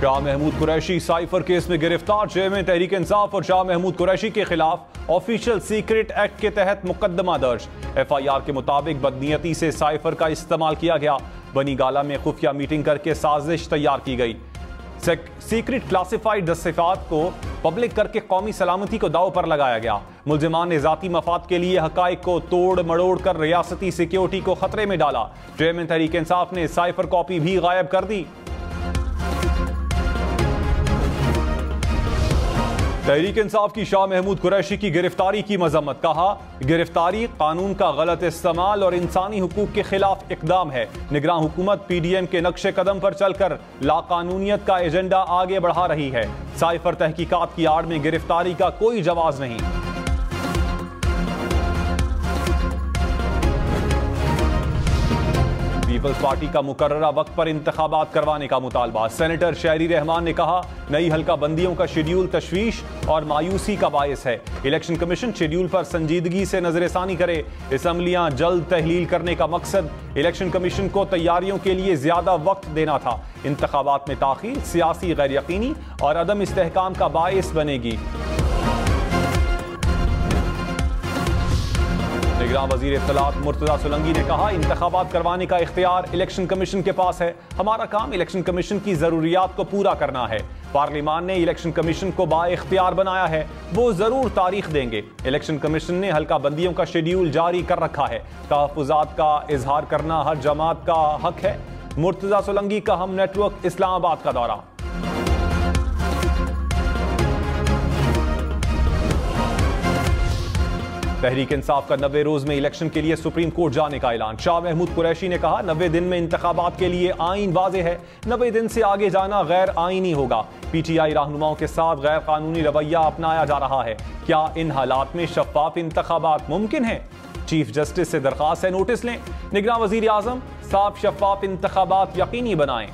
Shah Mahmood Qureshi cipher case में गिरफ्तार। Chairman Tehreek Insaf और शाह महमूद कुरैशी के खिलाफ ऑफिशियल सीक्रेट एक्ट के तहत मुकदमा दर्ज। FIR के मुताबिक बदनीयती से साइफर का इस्तेमाल किया गया। बनी गाला में खुफिया मीटिंग करके साजिश तैयार की गई। सीक्रेट क्लासिफाइड दस्तावेज़ात को पब्लिक करके कौमी सलामती को दाव पर लगाया गया। मुल्जिमान ने जाती मफाद के लिए हकाइक को तोड़ मड़ोड़ कर रियासती सिक्योरिटी को खतरे में डाला। चेयरमैन तहरीक इंसाफ ने साइफर कॉपी भी गायब कर दी। तहरीक इंसाफ की शाह महमूद कुरैशी की गिरफ्तारी की मजम्मत। कहा, गिरफ्तारी कानून का गलत इस्तेमाल और इंसानी हुकूक के खिलाफ इकदाम है। निगरान हुकूमत PDM के नक्शे कदम पर चलकर लाकानूनियत का एजेंडा आगे बढ़ा रही है। साइफर तहकीकात की आड़ में गिरफ्तारी का कोई जवाज नहीं। पीपल्स पार्टी का मुकर्ररा वक्त पर इंतखाबात करवाने का मुतालबा। सेनेटर शहरी रहमान ने कहा, नई हल्का बंदियों का शेड्यूल तशवीश और मायूसी का बायस है। इलेक्शन कमीशन शेड्यूल पर संजीदगी से नजरसानी करे। असम्बलियां जल्द तहलील करने का मकसद इलेक्शन कमीशन को तैयारियों के लिए ज्यादा वक्त देना था। इंतखाबात में ताखीर सियासी गैर यकीनी और अदम इस्तेहकाम का बायस बनेगी। निगरान वजीर इत्तलात मुर्तजा सोलंकी ने कहा, इंतखाबात करवाने का इख्तियार इलेक्शन कमीशन के पास है। हमारा काम इलेक्शन कमीशन की जरूरियात को पूरा करना है। पार्लियामान ने इलेक्शन कमीशन को बाइख्तियार बनाया है, वो जरूर तारीख देंगे। इलेक्शन कमीशन ने हल्का बंदियों का शेड्यूल जारी कर रखा है। तहफ्फुज़ात का इजहार करना हर जमात का हक है। मुर्तजा सोलंकी का हम नेटवर्क इस्लामाबाद का दौरा। तहरीक इंसाफ का 90 रोज में इलेक्शन के लिए सुप्रीम कोर्ट जाने का ऐलान। शाह महमूद कुरैशी ने कहा, 90 दिन में इंतखाबात के लिए आईन वाज़े है। 90 दिन से आगे जाना गैर आईनी होगा। PTI रहनुमाओं के साथ गैर कानूनी रवैया अपनाया जा रहा है। क्या इन हालात में शफाफ इंतखाबात मुमकिन है? चीफ जस्टिस से दरखास्त है, नोटिस लें। निगरान वजीर आजम, साफ शफाफ इंतखाबात यकीनी बनाएं।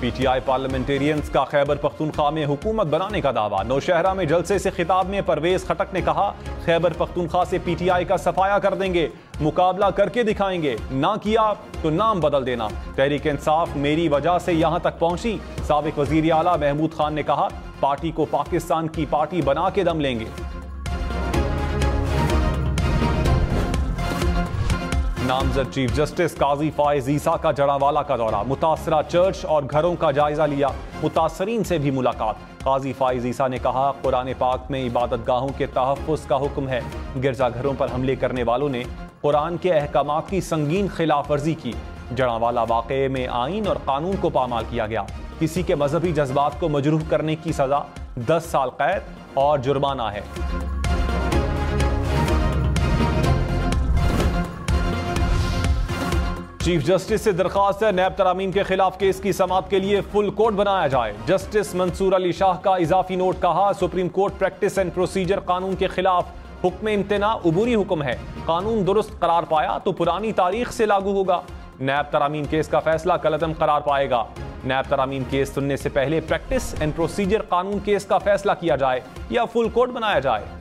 PTI पार्लियामेंटेरियंस का खैबर पख्तूनख्वा में हुकूमत बनाने का दावा। नौशहरा में जलसे से खिताब में परवेज खटक ने कहा, खैबर पख्तूनख्वा से PTI का सफाया कर देंगे, मुकाबला करके दिखाएंगे, ना किया तो नाम बदल देना। तहरीक इंसाफ मेरी वजह से यहां तक पहुंची। साबिक वजीर आला महमूद खान ने कहा, पार्टी को पाकिस्तान की पार्टी बना के दम लेंगे। नामजद चीफ जस्टिस काजी फायज ईसा का जड़ावाला का दौरा। मुतासरा चर्च और घरों का जायजा लिया। मुतासरीन से भी मुलाकात। काजी फायज ईसा ने कहा, कुरान पाक में इबादत गाहों के तहफ़्फ़ुज़ का हुक्म है। गिरजाघरों पर हमले करने वालों ने कुरान के अहकामात की संगीन खिलाफ वर्जी की। जड़ावाला वाक़े में आइन और कानून को पामाल किया गया। किसी के मजहबी जज्बात को मजरूह करने की सजा 10 साल कैद और जुर्माना है। चीफ जस्टिस से दरखास्त है, नैब तरामीम के खिलाफ केस की समाअत के लिए फुल कोर्ट बनाया जाए। जस्टिस मंसूर अली शाह का इजाफी नोट। कहा, supreme court practice and procedure कानून के खिलाफ हुक्म इम्तना उबूरी हुक्म है। कानून दुरुस्त करार पाया तो पुरानी तारीख से लागू होगा। नैब तरामीम केस का फैसला कलअदम करार पाएगा। नैब तरामीम केस सुनने से पहले प्रैक्टिस एंड प्रोसीजर कानून केस का फैसला किया जाए या फुल कोर्ट बनाया जाए।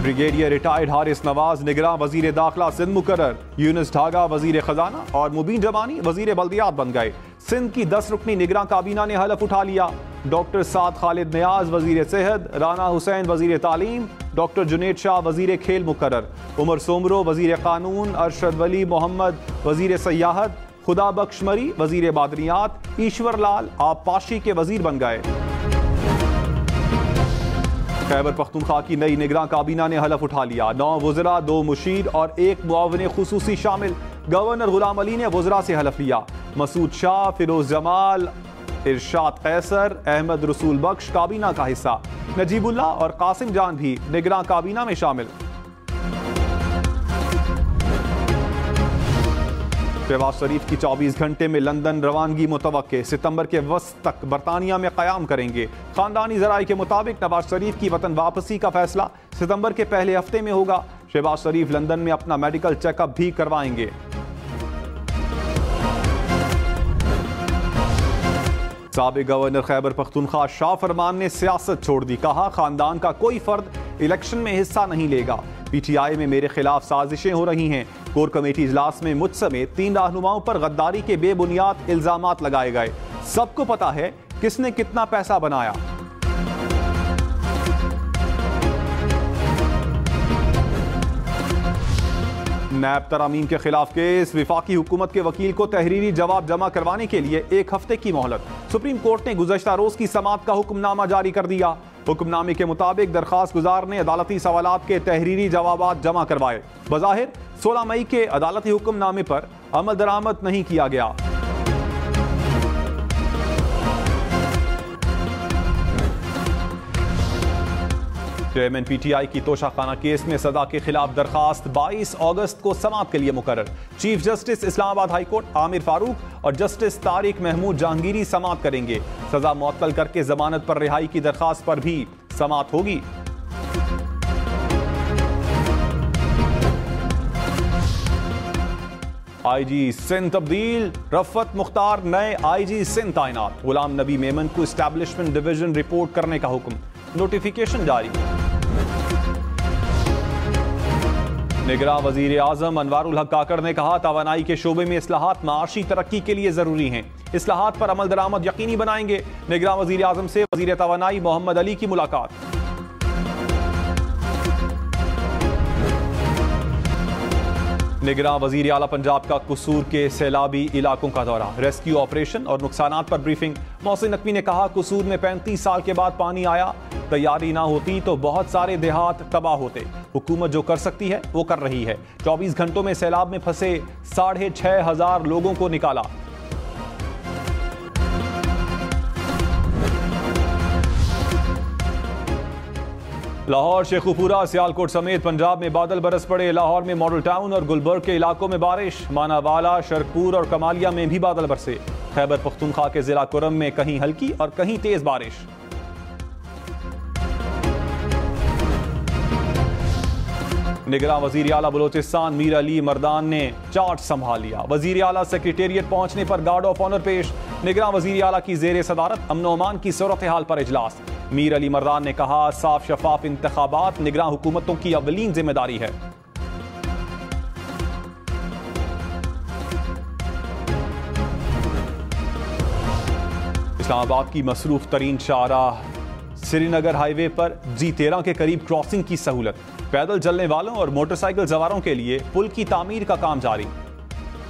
ब्रिगेडियर रिटायर्ड हारिस नवाज निगरान वजीर दाखिला सिंध मुकर्रर। यूनुस ढागा वजीर खजाना और मुबीन जमानी वजीर बल्दियात बन गए। सिंध की 10 रुकनी निगरान काबीना ने हलफ उठा लिया। डॉक्टर साद खालिद नियाज वजीर सेहत, राना हुसैन वजीर तालीम, डॉक्टर जुनेद शाह वजीर खेल मुकर्रर, उमर सोमरो वजीर कानून, अरशद वली मोहम्मद वजीर सयाहत, खुदा बख्श मरी वजीर बादनियात, ईश्वर लाल आबपाशी के वजीर बन गए। खैबर पख्तूनख्वा की नई निगरान काबीना ने हलफ उठा लिया। 9 वज़रा, 2 मुशीर और 1 मुआविन खुसूसी शामिल। गवर्नर गुलाम अली ने वज़रा से हलफ लिया। मसूद शाह, फिरोज जमाल, इरशाद कैसर, अहमद रसूल बख्श काबीना का हिस्सा। नजीबुल्ला और कासिम जान भी निगरान काबीना में शामिल। शहबाज शरीफ की 24 घंटे में लंदन रवानगी मुतवक्के। सितंबर के वस्त तक बरतानिया में क़याम करेंगे। खानदानी ज़राए के मुताबिक नवाज शरीफ की वतन वापसी का फैसला सितंबर के पहले हफ्ते में होगा। शहबाज शरीफ लंदन में अपना मेडिकल चेकअप भी करवाएंगे। साबिक गवर्नर खैबर पख्तूनख्वा शाह फरमान ने सियासत छोड़ दी, कहा खानदान का कोई फर्द इलेक्शन में हिस्सा नहीं लेगा। पीटीआई में मेरे खिलाफ साजिशें हो रही हैं। कोर कमेटी इजलास में मुझ समेत 3 रहनुमाओं पर गद्दारी के बेबुनियाद इल्जामात लगाए गए। सबको पता है किसने कितना पैसा बनाया। नैब तरामीम के खिलाफ केस, विफाकी हुकूमत के वकील को तहरीरी जवाब जमा करवाने के लिए 1 हफ्ते की मोहलत। सुप्रीम कोर्ट ने गुज़श्ता रोज की समाअत का हुक्मनामा जारी कर दिया। हुक्मनामे के मुताबिक दरखास्त गुजार ने अदालती सवालात के तहरीरी जवाबात जमा करवाए। बज़ाहिर 16 मई के अदालती हुक्मनामे पर अमल दरामद नहीं किया गया। चेयरमैन पीटीआई की तोशाखाना केस में सजा के खिलाफ दरखास्त 22 अगस्त को समाअत के लिए मुकर्रर। Chief justice Islamabad high court Aamir Farooq और जस्टिस तारिक महमूद जहांगीरी समाअत करेंगे। सजा मुअत्तल करके जमानत पर रिहाई की दरखास्त पर भी समाअत होगी। आईजी सिंध तब्दील, रफ़त मुख्तार नए आईजी सिंध तैनात। गुलाम नबी मेमन को एस्टैब्लिशमेंट डिवीजन रिपोर्ट करने का हुक्म, नोटिफिकेशन जारी। निगरां वजीर आजम अनवारुल हक काकड़ ने कहा, तवानाई के शोबे में इस्लाहात माशी तरक्की के लिए जरूरी हैं। इस्लाहात पर अमल दरामद यकीनी बनाएंगे। निगरां वजीर आजम से वजीर तवानाई मोहम्मद अली की मुलाकात। निगरां वजीर आला पंजाब का कसूर के सैलाबी इलाकों का दौरा, रेस्क्यू ऑपरेशन और नुकसानात पर ब्रीफिंग। मोहसिन नकवी ने कहा, कसूर में 35 साल के बाद पानी आया, तैयारी ना होती तो बहुत सारे देहात तबाह होते। हुकूमत जो कर सकती है वो कर रही है। 24 घंटों में सैलाब में फंसे 6,500 लोगों को निकाला। लाहौर, शेखुपुरा, सियालकोट समेत पंजाब में बादल बरस पड़े। लाहौर में मॉडल टाउन और गुलबर्ग के इलाकों में बारिश। मानावाला, शरकपुर और कमालिया में भी बादल बरसे। खैबर पख्तूनख्वा के जिला कुरम में कहीं हल्की और कहीं तेज बारिश। निगरां वजीर आला बलोचिस्तान मीर अली मर्दान ने चार्ज संभाल लिया। वजीर आला सेक्रेटेरिएट पहुंचने पर गार्ड ऑफ ऑनर पेश। निगरां वजीर आला की जेर सदारत अमन ओमान की सूरत हाल पर इजलास। मीर अली मर्दान ने कहा, साफ शफाफ इंतखाबात निगरां हुकूमतों की अवलीन जिम्मेदारी है। इस्लामाबाद की मसरूफ तरीन शाहराह श्रीनगर हाईवे पर G13 के करीब क्रॉसिंग की सहूलत। पैदल चलने वालों और मोटरसाइकिल सवारों के लिए पुल की तामीर का काम जारी।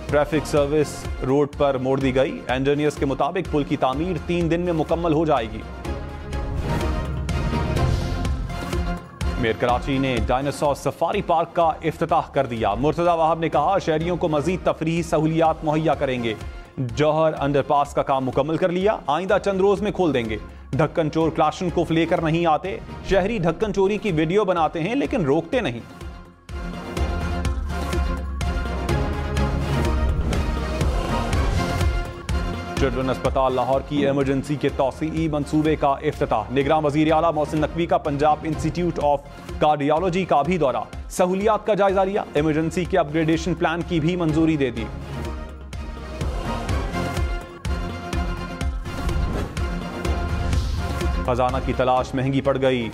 ट्रैफिक सर्विस रोड पर मोड़ दी गई। इंजीनियर्स के मुताबिक पुल की तामीर 3 दिन में मुकम्मल हो जाएगी। मेयर कराची ने डायनासोर सफारी पार्क का इफ्तिताह कर दिया। मुर्तजा वहाब ने कहा, शहरियों को मजीद तफरीही सहूलियात मुहैया करेंगे। जौहर अंडरपास का काम मुकम्मल कर लिया, आइंदा चंद रोज में खोल देंगे। ढक्कन चोर क्लाशनकोफ लेकर नहीं आते। शहरी ढक्कन चोरी की वीडियो बनाते हैं लेकिन रोकते नहीं। चिल्ड्रन अस्पताल लाहौर की इमरजेंसी के तौसीई मंसूबे का इफ्तिताह। निगरां वजीर आला मोहसिन नकवी का पंजाब इंस्टीट्यूट ऑफ कार्डियोलॉजी का भी दौरा। सहूलियात का जायजा लिया। इमरजेंसी के अपग्रेडेशन प्लान की भी मंजूरी दे दी। खजाना की तलाश महंगी पड़ गई।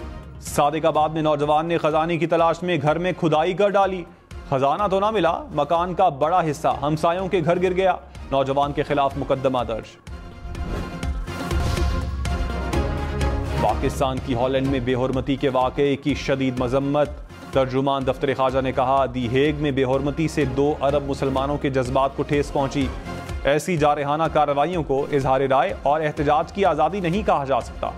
सादिकाबाद में नौजवान ने खजाने की तलाश में घर में खुदाई कर डाली। खजाना तो ना मिला, मकान का बड़ा हिस्सा हमसायों के घर गिर गया। नौजवान के खिलाफ मुकदमा दर्ज। पाकिस्तान की हॉलैंड में बेहुरमती के वाकये की शदीद मजम्मत। तर्जुमान दफ्तर ख्वाजा ने कहा, दी हेग में बेहुरमती से 2 अरब मुसलमानों के जज्बात को ठेस पहुंची। ऐसी जारहाना कार्रवाइयों को इजहार राय और एहतजाज की आज़ादी नहीं कहा जा सकता।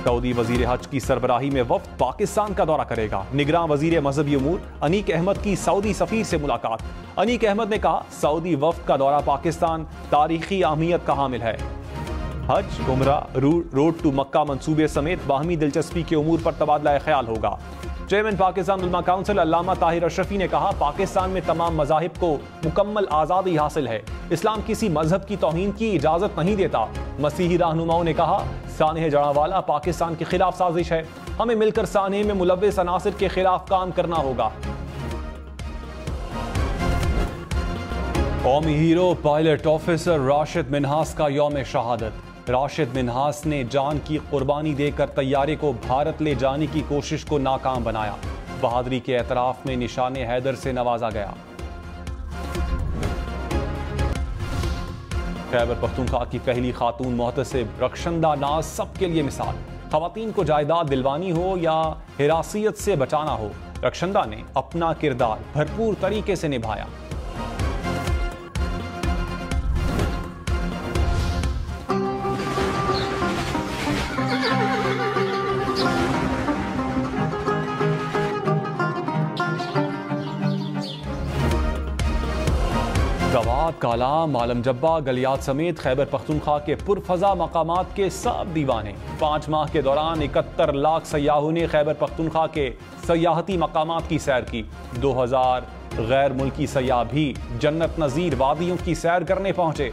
सऊदी वजीर हज की सरबराही में वफ्द पाकिस्तान का दौरा करेगा। निगरां वजीर मजहबी उमूर अनीक अहमद की सऊदी सफीर से मुलाकात। अनीक अहमद ने कहा, सऊदी वफ्द का दौरा पाकिस्तान तारीखी अहमियत का हामिल है। हज, उमरा, रोड टू मक्का मंसूबे समेत बाहमी दिलचस्पी के उमूर पर तबादला ख्याल होगा। चेयरमैन पाकिस्तान उलमा काउंसिल अल्लामा ताहिर अशरफी ने कहा, पाकिस्तान में तमाम मज़ाहिब को मुकम्मल आज़ादी हासिल है। इस्लाम किसी मजहब की तौहीन की इजाज़त नहीं देता। मसीही रहनुमाओं ने कहा, सानह जड़ावाला पाकिस्तान के खिलाफ साजिश है। हमें मिलकर सानह में मुलव्वस अनासिर के खिलाफ काम करना होगा। कौमी hero pilot officer Rashid Minhas का यौम शहादत। राशिद मिन्हास ने जान की कुर्बानी देकर तैयारे को भारत ले जाने की कोशिश को नाकाम बनाया। बहादुरी के एतराफ में निशाने हैदर से नवाजा गया। खैबर पख्तूनख्वा की पहली खातून मोहतसिब रक्षंदा नाज सबके लिए मिसाल। खवातीन को जायदाद दिलवानी हो या हिरासियत से बचाना हो, रक्षंदा ने अपना किरदार भरपूर तरीके से निभाया। गवात, कालाम, आलम जब्बा, गलियात समेत खैबर पख्तूनख्वा के पुरफजा मकामात के सब दीवाने। 5 माह के दौरान 71 लाख सयाहों ने खैबर पख्तूनख्वा के सयाहती मकामात की सैर की। 2000 गैर मुल्की सयाह भी जन्नत नज़ीर वादियों की सैर करने पहुंचे।